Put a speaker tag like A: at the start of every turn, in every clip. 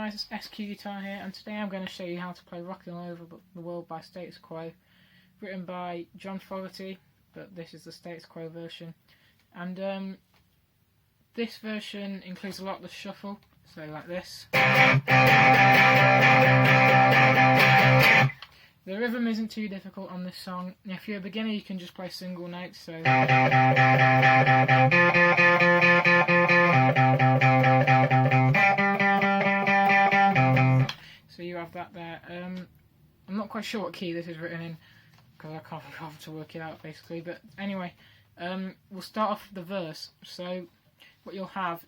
A: guys, it's SQ Guitar here, and today I'm going to show you how to play Rockin' All Over the World by Status Quo, written by John Fogerty, but this is the Status Quo version. And this version includes a lot of the shuffle, so like this. The rhythm isn't too difficult on this song. If you're a beginner, you can just play single notes, so you have that there. I'm not quite sure what key this is written in, because I can't be bothered to work it out basically, but anyway, we'll start off with the verse. So what you'll have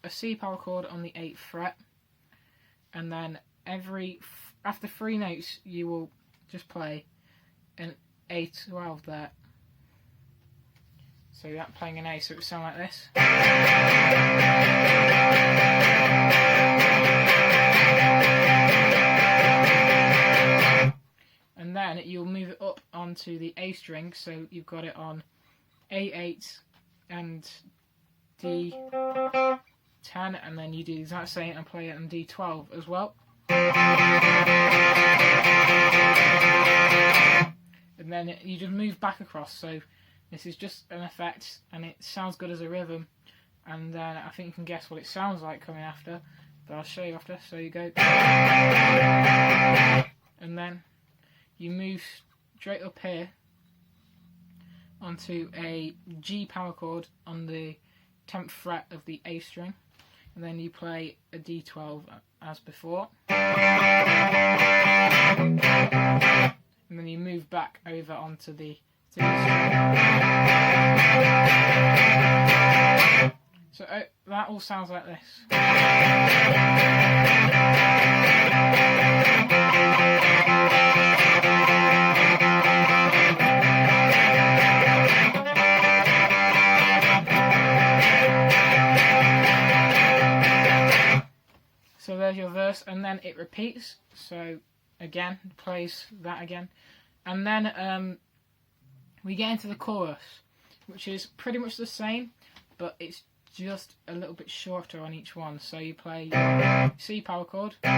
A: a C power chord on the 8th fret, and then after 3 notes you will just play an A12 there. So that playing an A, so it would sound like this. And then you'll move it up onto the A string, so you've got it on A8 and D10, and then you do the exact same and play it on D12 as well. And then you just move back across, so this is just an effect and it sounds good as a rhythm, and then I think you can guess what it sounds like coming after, but I'll show you after. So you go, and then you move straight up here onto a G power chord on the 10th fret of the A string, and then you play a D12 as before, and then you move back over onto the D string. So that all sounds like this. So there's your verse, and then it repeats. So again, plays that again, and then we get into the chorus, which is pretty much the same, but it's just a little bit shorter on each one. So you play C power chord, F,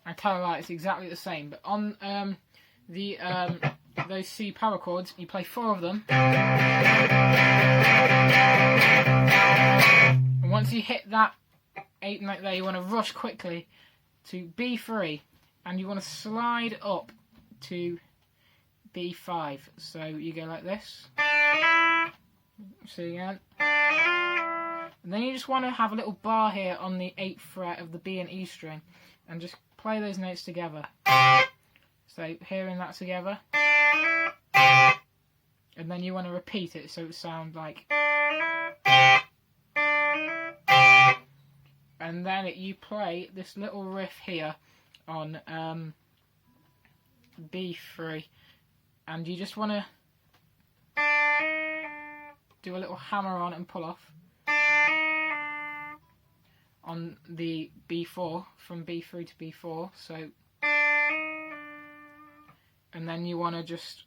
A: I tell you, it's exactly the same, but on those C power chords, you play 4 of them, and once you hit that 8th note there, you want to rush quickly to B3, and you want to slide up to B5. So you go like this. See again. And then you just want to have a little bar here on the 8th fret of the B and E string, and just play those notes together. So hearing that together, and then you want to repeat it so it sounds like, and then you play this little riff here on B3, and you just want to do a little hammer on and pull off on the B4, from B3 to B4, so, and then you want to just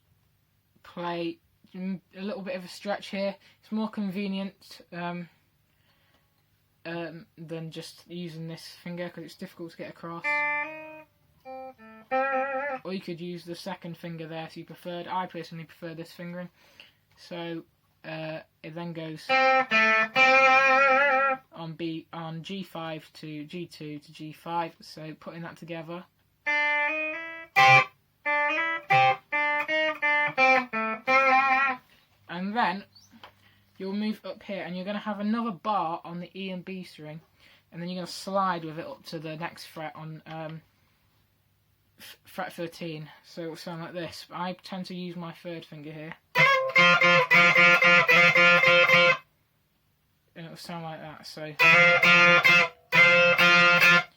A: play a little bit of a stretch here. It's more convenient than just using this finger, because it's difficult to get across. Or you could use the second finger there if you preferred. I personally prefer this fingering. So it then goes on G5 to G2 to G5. So putting that together. And then you'll move up here, and you're going to have another bar on the E and B string, and then you're going to slide with it up to the next fret on fret 13. So it will sound like this. I tend to use my 3rd finger here, and it will sound like that.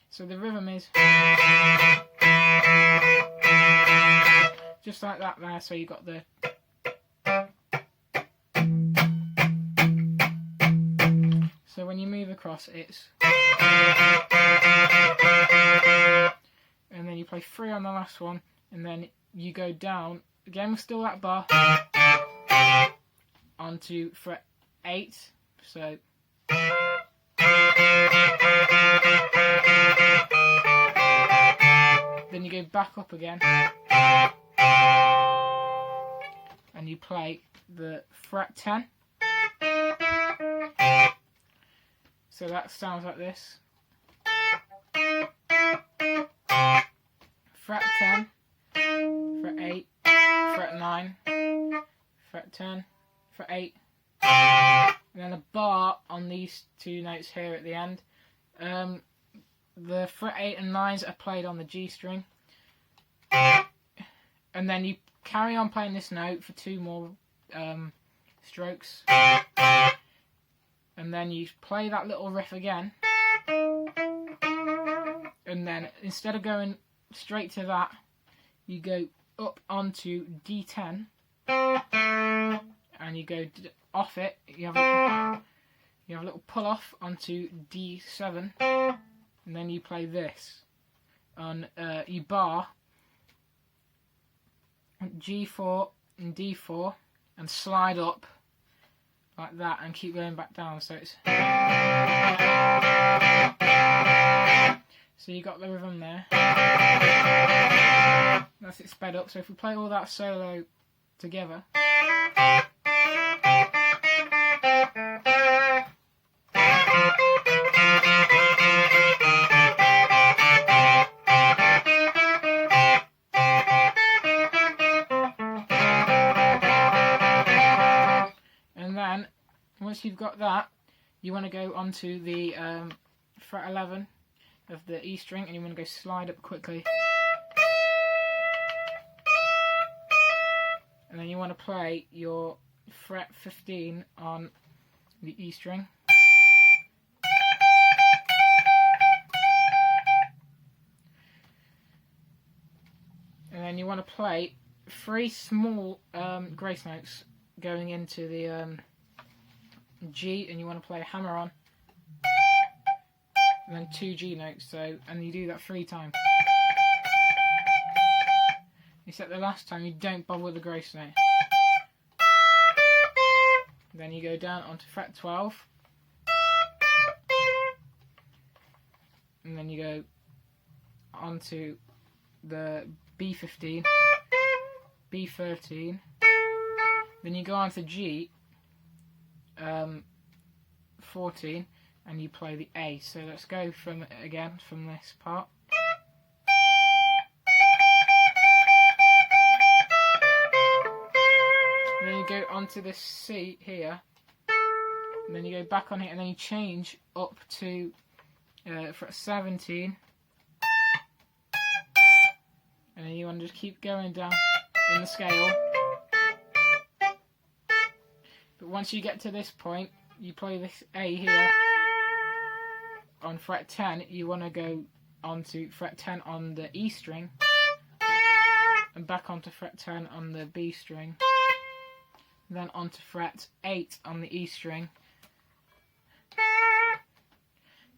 A: So the rhythm is just like that there. So you got the So when you move across, it's and then you play 3 on the last one, and then you go down again with still that bar onto fret 8. So then you go back up again and you play the fret 10. So that sounds like this. Fret 10, fret 8, fret 9, fret 10, fret 8, and then a bar on these 2 notes here at the end. The fret 8 and 9s are played on the G string, and then you carry on playing this note for 2 more strokes, and then you play that little riff again, and then instead of going straight to that, you go up onto D10, and you go off it. You have a little pull off onto D7, and then you play this on you bar G4 and D4 and slide up like that and keep going back down. So it's so you got the rhythm there. That's it sped up. So if we play all that solo together. And then once you've got that, you want to go onto the fret 11 of the E string, and you want to go slide up quickly, and then you want to play your fret 15 on the E string, and then you want to play 3 small grace notes going into the G, and you want to play a hammer on, and then 2 G notes. So, and you do that 3 times. Except the last time you don't bother with the grace note. Then you go down onto fret 12, and then you go onto the B15, B13, then you go on to G 14, and you play the A. So let's go from again from this part. Then you go onto the C here, and then you go back on it, and then you change up to fret 17, and then you want to just keep going down in the scale. But once you get to this point, you play this A here on fret 10. You want to go onto fret 10 on the E string, and back onto fret 10 on the B string, then onto fret 8 on the E string,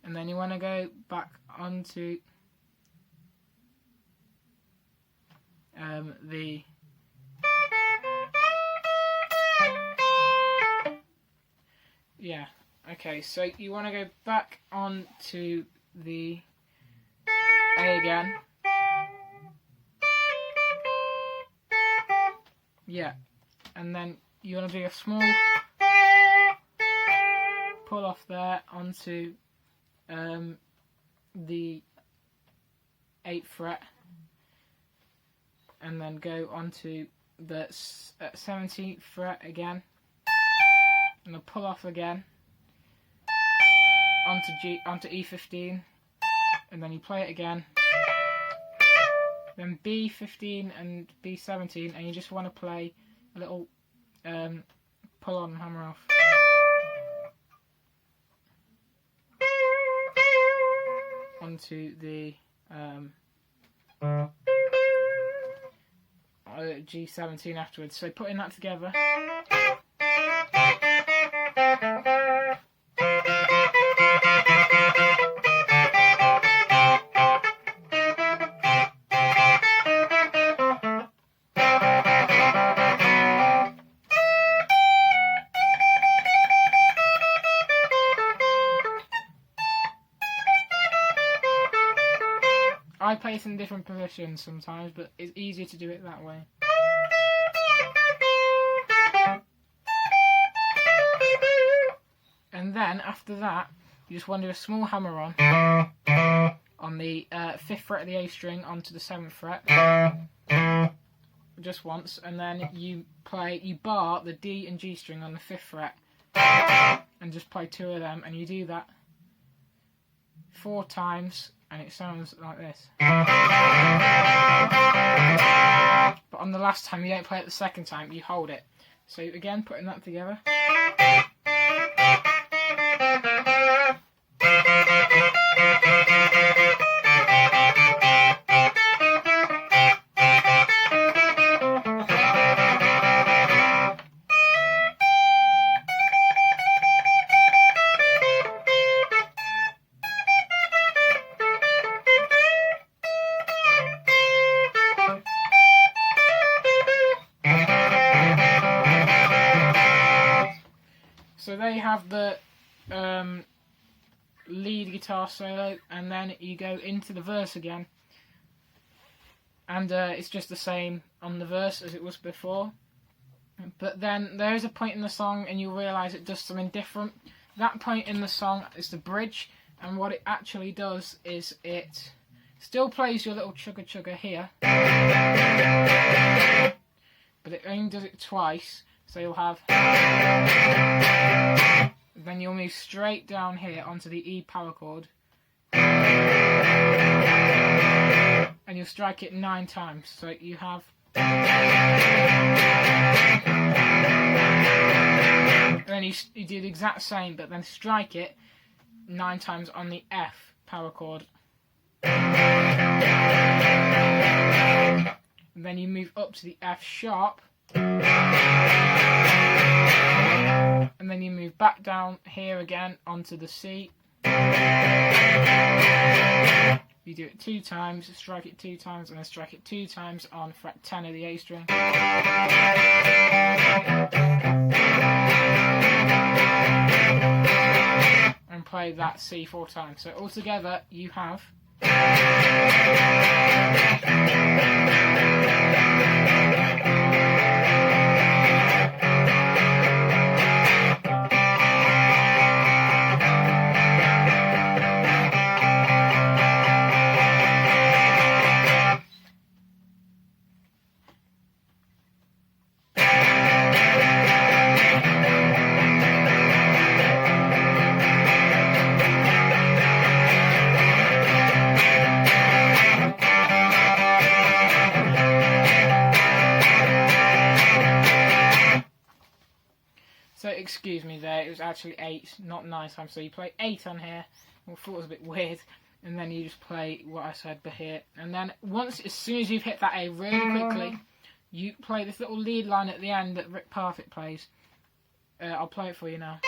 A: and then you want to go back onto the yeah, okay, so you want to go back onto the A again. Yeah, and then you want to do a small pull off there onto the 8th fret, and then go onto the 17th fret again, and a pull off again onto E15, and then you play it again, then B15 and B17, and you just want to play a little pull on hammer off. Onto the G17 afterwards. So putting that together. I play it in different positions sometimes, but it's easier to do it that way. And then after that, you just want to do a small hammer on the 5th fret of the A string onto the 7th fret, just once, and then you bar the D and G string on the 5th fret, and just play 2 of them, and you do that 4 times, and it sounds like this. But on the last time, you don't play it the second time, you hold it. So again, putting that together. So there you have the lead guitar solo, and then you go into the verse again, and it's just the same on the verse as it was before, but then there is a point in the song and you'll realise it does something different. That point in the song is the bridge, and what it actually does is it still plays your little chugga chugga here, but it only does it twice. So you'll have, then you'll move straight down here onto the E power chord, and you'll strike it 9 times. So you have, and then you do the exact same, but then strike it 9 times on the F power chord. And then you move up to the F sharp, and then you move back down here again onto the C. You do it 2 times, strike it 2 times, and then strike it 2 times on fret 10 of the A string. And play that C 4 times. So altogether you have excuse me there, it was actually 8, not 9 times. So you play 8 on here, I thought it was a bit weird, and then you just play what I said but here. And then as soon as you've hit that A really quickly, you play this little lead line at the end that Rick Parfitt plays. I'll play it for you now.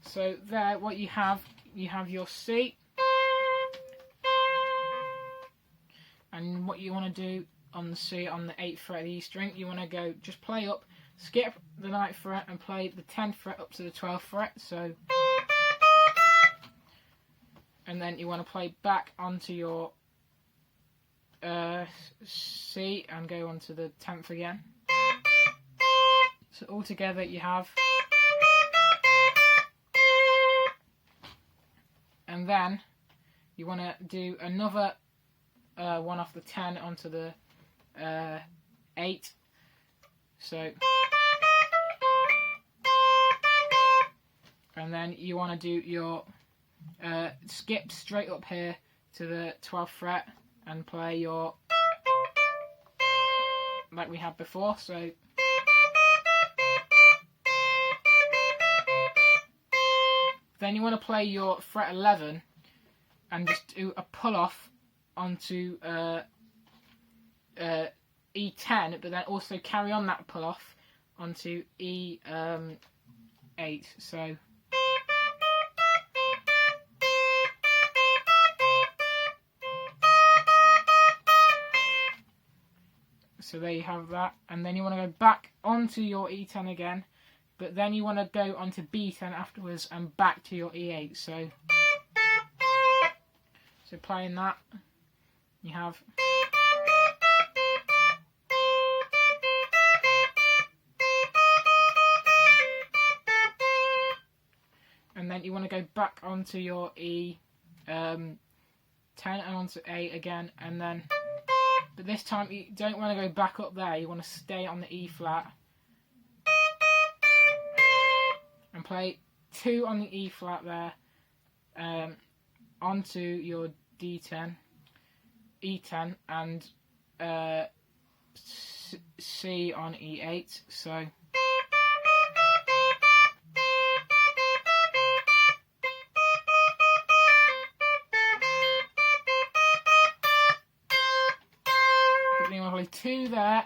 A: So there, what you have your C, and what you want to do on the C, on the 8th fret of the E string, you want to go, just play up, skip the 9th fret and play the 10th fret up to the 12th fret, so, and then you want to play back onto your C and go onto the 10th again. So altogether you have, and then you want to do another one off the 10 onto the 8. So, and then you want to do your skip straight up here to the 12th fret and play your, like we had before. So, then you want to play your fret 11 and just do a pull off onto E10, but then also carry on that pull off onto E8. So there you have that, and then you want to go back onto your E10 again, but then you want to go onto B10 afterwards and back to your E8. So playing that, you have. And then you want to go back onto your E10 and onto A again, and then, but this time you don't want to go back up there, you want to stay on the E flat and play 2 on the E flat there, onto your D10, E10, and C on E8. So you want to play 2 there,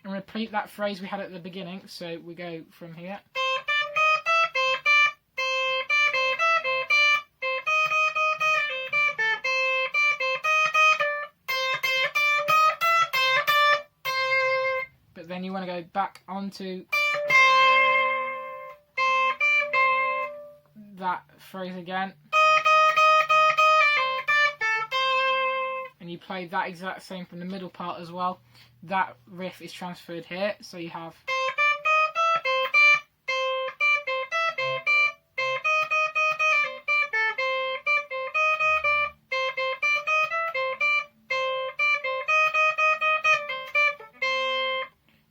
A: and repeat that phrase we had at the beginning. So we go from here. But then you want to go back onto that phrase again, and you play that exact same from the middle part as well. That riff is transferred here, so you have.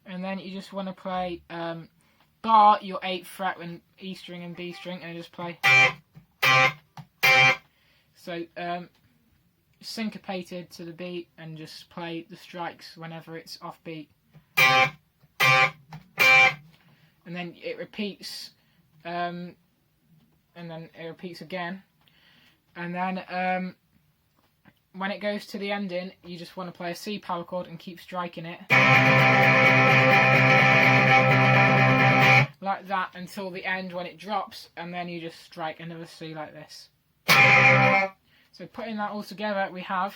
A: And then you just want to play bar your 8th fret and E string and B string, and just play. So syncopated to the beat, and just play the strikes whenever it's off beat. And then it repeats, and then it repeats again. And then when it goes to the ending, you just want to play a C power chord and keep striking it. Like that until the end when it drops, and then you just strike another C like this. So putting that all together, we have.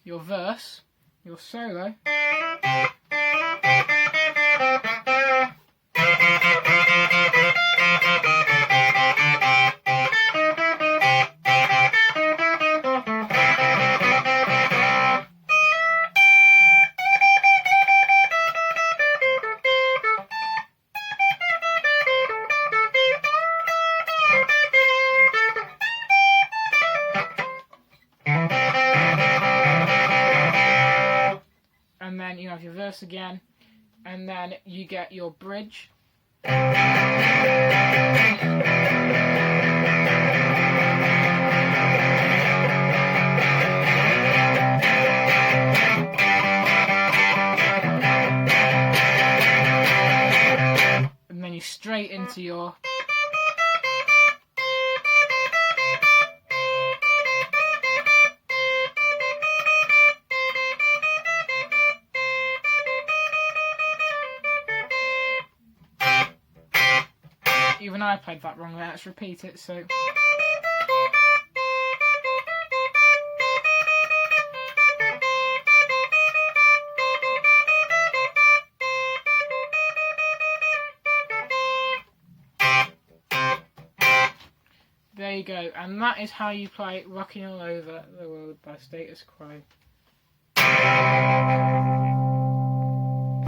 A: Your verse, your solo. And then you have your verse again, and then you get your bridge. And then you straight into your. Even I played that wrong there, let's repeat it. So there you go, and that is how you play Rockin' All Over the World by Status Quo.